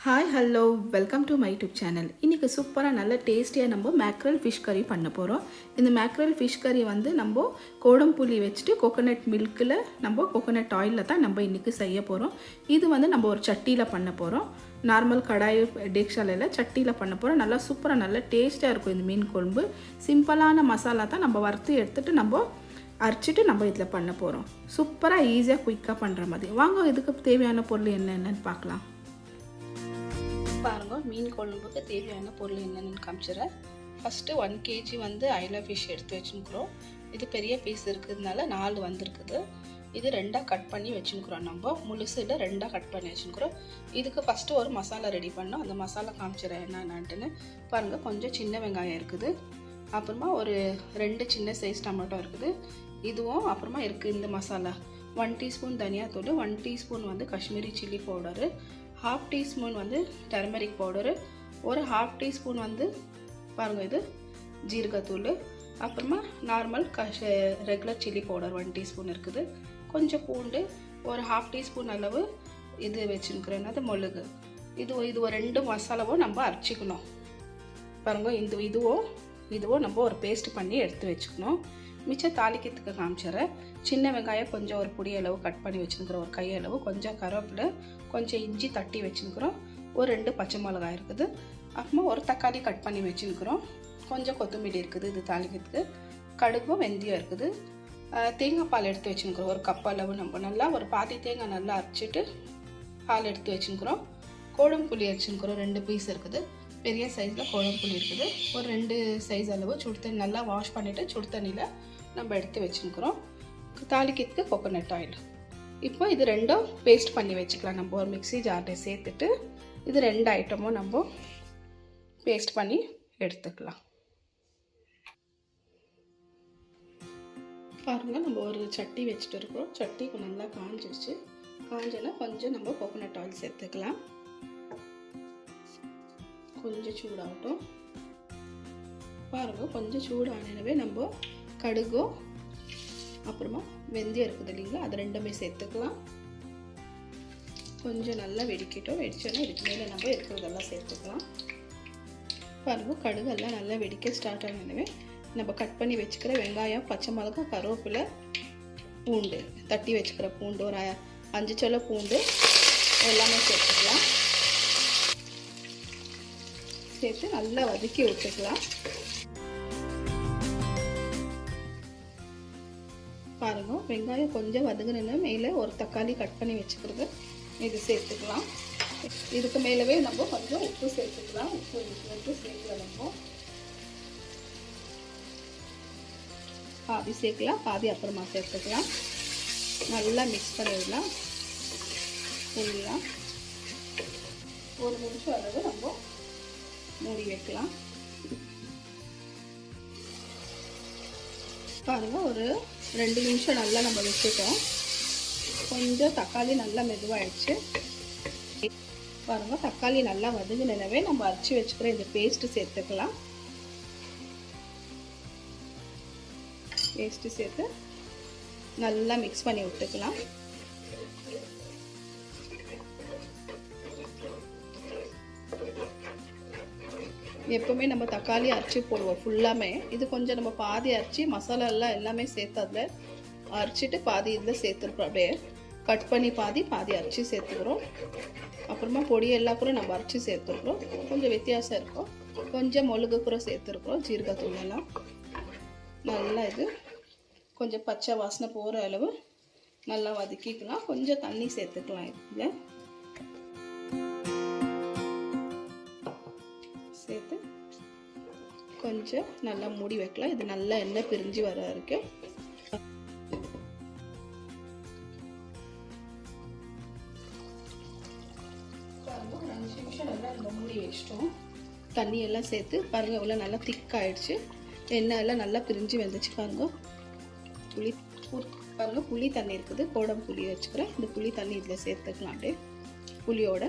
Hi hello welcome to my YouTube channel. இன்றைக்கி சூப்பராக நல்ல டேஸ்டியாக நம்ம மேக்ரல் ஃபிஷ் கறி பண்ண போகிறோம். இந்த மேக்ரல் ஃபிஷ் கறி வந்து நம்ம கோடம்புளி வச்சுட்டு கோகோனட் மில்கில் நம்ம கோகோனட் ஆயிலில் தான் நம்ம இன்றைக்கி செய்ய போகிறோம். இது வந்து நம்ம ஒரு சட்டியில் பண்ண போகிறோம். நார்மல் கடாய் டேக்ஷாலையில் சட்டியில் பண்ண போகிறோம். நல்லா சூப்பராக நல்ல டேஸ்ட்டாக இருக்கும் இந்த மீன் குழம்பு. சிம்பிளான மசாலா தான் நம்ம வறுத்து எடுத்துகிட்டு நம்ம அரைச்சிட்டு நம்ம இதில் பண்ண போகிறோம். சூப்பராக ஈஸியாக குயிக்காக பண்ணுற மாதிரி. வாங்க இதுக்கு தேவையான பொருள் என்னென்னு பார்க்கலாம். பாருங்க, மீன் குழம்புக்கு தேவையான பொருள் என்னென்னு காமிச்சிடுறேன். ஃபஸ்ட்டு 1 kg வந்து ஐலா ஃபிஷ் எடுத்து வச்சுருக்குறோம். இது பெரிய பீஸ் இருக்கிறதுனால 4 வந்திருக்குது. இது 2ஆக கட் பண்ணி வச்சுருக்குறோம். நம்ம முழுசில் 2ஆக கட் பண்ணி வச்சுருக்குறோம். இதுக்கு ஃபஸ்ட்டு ஒரு மசாலா ரெடி பண்ணோம். அந்த மசாலா காமிச்சிடுறேன் என்னென்னு பாருங்கள். கொஞ்சம் சின்ன வெங்காயம் இருக்குது, அப்புறமா ஒரு 2 சின்ன சைஸ் டொமேட்டோ இருக்குது. இதுவும் அப்புறமா இருக்குது இந்த மசாலா. 1 டீஸ்பூன் தனியாத்தூள், 1 டீஸ்பூன் வந்து காஷ்மீரி சில்லி பவுடரு, 1/2 டீஸ்பூன் வந்து டர்மரிக் பவுடரு, ஒரு 1/2 டீஸ்பூன் வந்து பாருங்கள் இது ஜீரகத்தூள், அப்புறமா normal regular chilli powder 1 teaspoon இருக்குது. கொஞ்சம் பூண்டு, ஒரு 1/2 டீஸ்பூன் அளவு இது வச்சுருக்கிறேன், அது மிளகு. இது ஒரு 2 மசாலாவும் நம்ம அரைச்சிக்கணும். பாருங்கள், இதுவும் நம்ம ஒரு பேஸ்ட் பண்ணி எடுத்து வச்சுக்கணும். மிச்சம் தாளிக்கிறதுக்கு காமிச்சிடுறேன். சின்ன வெங்காயம் கொஞ்சம் ஒரு புடி அளவு கட் பண்ணி வச்சுருக்கிறோம், ஒரு கையளவு. கொஞ்சம் கருவேப்பிலை, கொஞ்சம் இஞ்சி தட்டி வச்சுருக்கிறோம். ஒரு 2 பச்சை மிளகாய் இருக்குது. அப்புறமா ஒரு தக்காளி கட் பண்ணி வச்சுருக்கிறோம். கொஞ்சம் கொத்தமல்லி இருக்குது இது தாளிக்கிறதுக்கு. கடுகும் வெந்தயம் இருக்குது. தேங்காய் பால் எடுத்து வச்சுருக்கிறோம், ஒரு கப் அளவு. நம்ம நல்லா ஒரு பாதி தேங்காய் நல்லா அரைச்சிட்டு பால் எடுத்து வச்சுருக்கிறோம். கோடம்புளி வச்சுருக்கிறோம், 2 பீஸ் இருக்குது. பெரிய சைஸில் கோடம்புளி இருக்குது. ஒரு 2 சைஸ் அளவு சுடு தண்ணி நல்லா வாஷ் பண்ணிவிட்டு சுடு தண்ணியில் நம்ம எடுத்து வச்சுருக்கிறோம். தாளிக்கிறதுக்கு கோகோனட் ஆயில். இப்போ இது 2ம் பேஸ்ட் பண்ணி வச்சுக்கலாம். நம்ம ஒரு மிக்ஸி ஜாரில் சேர்த்துட்டு இது 2 ஐட்டமும் நம்ம பேஸ்ட் பண்ணி எடுத்துக்கலாம். பாருங்கள், நம்ம ஒரு சட்டி வச்சுட்டு இருக்கிறோம். சட்டி நல்லா காஞ்சிடுச்சு. காஞ்சனா கொஞ்சம் நம்ம கோகோனட் ஆயில் சேர்த்துக்கலாம். கொஞ்சம் சூடாகட்டும். பாருங்கள், கொஞ்சம் சூடானவே நம்ம கடுகும் அப்புறமா வெந்தயம் இருக்குது இல்லைங்களா, அது 2மே சேர்த்துக்கலாம். கொஞ்சம் நல்லா வெடிக்கட்டும். வெடிச்சோன்னா இதுக்கு மேலே நம்ம இருக்கிறதெல்லாம் சேர்த்துக்கலாம். பாருங்கள், கடுகெல்லாம் நல்லா வெடிக்க ஸ்டார்ட் ஆனவே நம்ம கட் பண்ணி வச்சுக்கிற வெங்காயம், பச்சை மிளகாய், கருவேப்பிலை, பூண்டு தட்டி வச்சுக்கிற பூண்டு, ஒரு 5 சொல பூண்டு எல்லாமே சேர்த்துக்கலாம். சேர்த்து நல்லா வதக்கி விட்டுக்கலாம். பாருங்க, வெங்காயம் கொஞ்சம் வதங்கினா மேலே ஒரு தக்காளி கட் பண்ணி வச்சுக்கிறது இது சேர்த்துக்கலாம். இதுக்கு மேலவே நம்ம கொஞ்சம் உப்பு சேர்த்துக்கலாம். உப்பு சேர்க்கல, நம்ம பாதி சேர்க்கலாம், பாதி அப்புறமா சேர்த்துக்கலாம். நல்லா மிக்ஸ் பண்ணிடலாம். ஃபுல்லாக ஒரு நிமிஷம் அளவு நம்ம மூடி வைக்கலாம். பாருங்கள், ஒரு 2 நிமிஷம் நல்லா நம்ம வச்சுட்டோம். கொஞ்சம் தக்காளி நல்லா மெதுவாகிடுச்சு. பாருங்கள், தக்காளி நல்லா வதங்கினவே நம்ம அரைச்சி வச்சுக்கிற இந்த பேஸ்ட்டு சேர்த்துக்கலாம். பேஸ்ட்டு சேர்த்து நல்லா மிக்ஸ் பண்ணி விட்டுக்கலாம். எப்போவுமே நம்ம தக்காளி அரைச்சி போடுவோம் ஃபுல்லாமே. இது கொஞ்சம் நம்ம பாதி அரைச்சி மசாலா எல்லாமே சேர்த்து அதில் அரைச்சிட்டு பாதி இதில் சேர்த்துருக்குறோம். அப்படியே கட் பண்ணி பாதி அரைச்சி சேர்த்துக்கிறோம். அப்புறமா பொடியெல்லாம் கூட நம்ம அரைச்சி சேர்த்துருக்குறோம். கொஞ்சம் வித்தியாசம் இருக்கும். கொஞ்சம் மிளகு கூட சேர்த்துருக்குறோம், ஜீரகத்தூள் எல்லாம். நல்லா இது கொஞ்சம் பச்சை வாசனை போகிற அளவு நல்லா வதக்கிக்கலாம். கொஞ்சம் தண்ணி சேர்த்துக்கலாம். இதில் சேர்த்து கொஞ்சம் நல்லா மூடி வைக்கலாம். இது நல்லா எண்ணெய் பிரிஞ்சு வர வரைக்கும். பாருங்கள், 5 நிமிஷம் நல்லா நம்ம மூடி வச்சிட்டோம். தண்ணி எல்லாம் சேர்த்து பாருங்கள், இவ்வளோ நல்லா திக்காயிடுச்சு. எண்ணெய் எல்லாம் நல்லா பிரிஞ்சு வந்துச்சு. பாருங்கள், புளி தண்ணி இருக்குது. கோடம்புளி வச்சுக்கிறேன். இந்த புளி தண்ணி இதில் சேர்த்துக்கலாம். அப்படியே புளியோட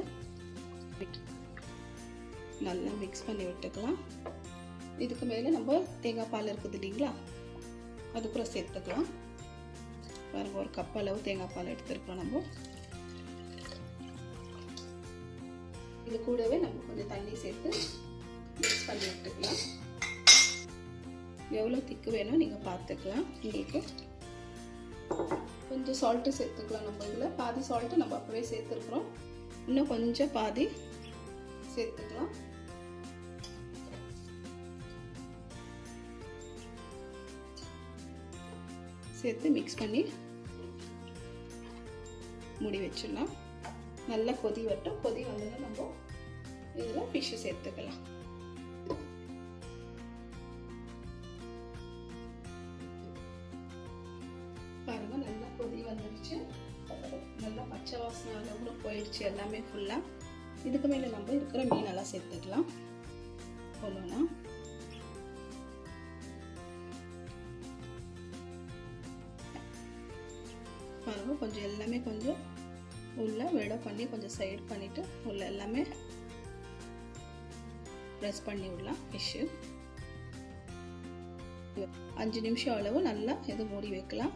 நல்லா மிக்ஸ் பண்ணி விட்டுக்கலாம். இதுக்கு மேலே நம்ம தேங்காய் பால் இருக்குது இல்லைங்களா, அது கூட சேர்த்துக்கலாம். பாருங்கள், ஒரு கப் அளவு தேங்காய் பால் எடுத்துருக்கோம். நம்ம இது கூடவே நம்ம கொஞ்சம் தண்ணி சேர்த்து மிக்ஸ் பண்ணி விட்டுக்கலாம். எவ்வளோ திக்கு வேணும் நீங்கள் பார்த்துக்கலாம். உங்களுக்கு கொஞ்சம் சால்ட்டு சேர்த்துக்கலாம். நம்ம இதில் பாதி சால்ட்டு நம்ம அப்படியே சேர்த்துருக்குறோம். இன்னும் கொஞ்சம் பாதி சேர்த்துக்கலாம். சேர்த்து மிக்ஸ் பண்ணி மூடி வச்சிடலாம். நல்லா கொதி வரட்டும். கொதி வந்தோன்னா நம்ம இதில் ஃபிஷ்ஷு சேர்த்துக்கலாம். பாருங்க, நல்லா கொதி வந்துருச்சு. நல்லா பச்சை வாசனை அளவுல போயிடுச்சு எல்லாமே ஃபுல்லாக. இதுக்கு மேலே நம்ம இருக்கிற மீனெல்லாம் சேர்த்துக்கலாம். ஒன்றுனா பாருங்க, கொஞ்சம் எல்லாமே கொஞ்சம் உள்ள விட பண்ணி கொஞ்சம் சைடு பண்ணிவிட்டு உள்ள எல்லாமே ப்ரெஸ் பண்ணி விடலாம். ஃபிஷ்ஷு 5 நிமிஷம் அளவு நல்லா இது மூடி வைக்கலாம்.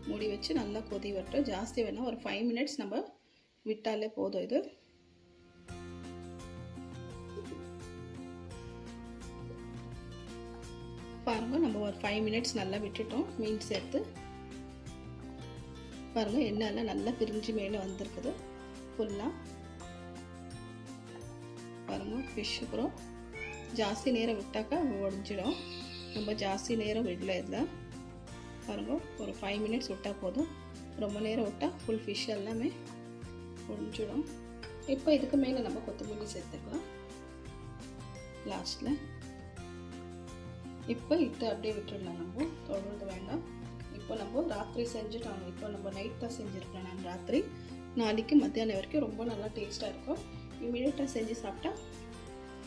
மூடி வச்சு நல்லா கொதி வரட்டும். ஜாஸ்தி வேணால் ஒரு 5 மினிட்ஸ் நம்ம விட்டாலே போதும். இது பாருங்க, நம்ம ஒரு 5 மினிட்ஸ் நல்லா விட்டுட்டோம். மீன் சேர்த்து பாருங்கள், எண்ணெயெல்லாம் நல்லா பிரிஞ்சு மேலே வந்திருக்குது ஃபுல்லாக. பாருங்கள், ஃபிஷ் அப்புறம் ஜாஸ்தி நேரம் விட்டாக்கா உடஞ்சிடும். நம்ம ஜாஸ்தி நேரம் விடல இதில். பாருங்கள், ஒரு 5 மினிட்ஸ் விட்டால் போதும். ரொம்ப நேரம் விட்டால் ஃபுல் ஃபிஷ் எல்லாமே உடஞ்சிடும். இப்போ இதுக்கு மேலே நம்ம கொத்தமல்லி சேர்த்துக்கலாம் லாஸ்ட்டில். இப்போ இதை அப்படியே விட்டுடலாம். நம்ம தொடர்ந்து வேண்டாம். இப்போ நம்ம ராத்திரி செஞ்சுட்டாங்க. இப்போ நம்ம நைட் தான் செஞ்சுருக்கேன் நான் ராத்திரி. நாளைக்கு மத்தியானம் வரைக்கும் ரொம்ப நல்லா டேஸ்ட்டாக இருக்கும். இமீடியட்டாக செஞ்சு சாப்பிட்டா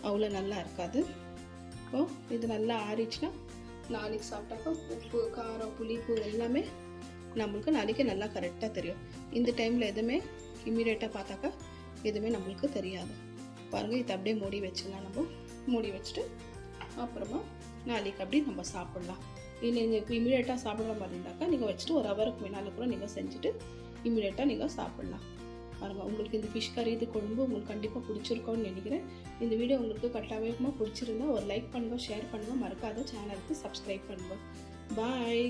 அவ்வளோ நல்லா இருக்காது. இப்போ இது நல்லா ஆறிச்சுன்னா நாளைக்கு சாப்பிட்டாக்கா உப்பு, காரம், புளிப்பு எல்லாமே நம்மளுக்கு நாளைக்கு நல்லா கரெக்டாக தெரியும். இந்த டைமில் எதுவுமே இமீடியட்டாக பார்த்தாக்கா எதுவுமே நம்மளுக்கு தெரியாது. பாருங்கள், இதை அப்படியே மூடி வச்சிடலாம். நம்ம மூடி வச்சுட்டு அப்புறமா நாளைக்கு அப்படி நம்ம சாப்பிட்லாம். இல்லை நீங்கள் இமீடியட்டாக சாப்பிட்ற மாதிரி இருந்தாக்கா நீங்கள் வச்சுட்டு ஒரு ஹவருக்கு முன்னால் கூட நீங்கள் செஞ்சுட்டு இமீடியட்டாக நீங்கள் சாப்பிட்லாம். பாருங்கள், உங்களுக்கு இந்த ஃபிஷ் கறி இது குழம்பு உங்களுக்கு கண்டிப்பாக பிடிச்சிருக்கோன்னு நினைக்கிறேன். இந்த வீடியோ உங்களுக்கு கட்டாயமாக பிடிச்சிருந்தா ஒரு லைக் பண்ணுங்கள், ஷேர் பண்ணுங்கள், மறக்காத சேனலுக்கு சப்ஸ்கிரைப் பண்ணுங்கள். பாய்.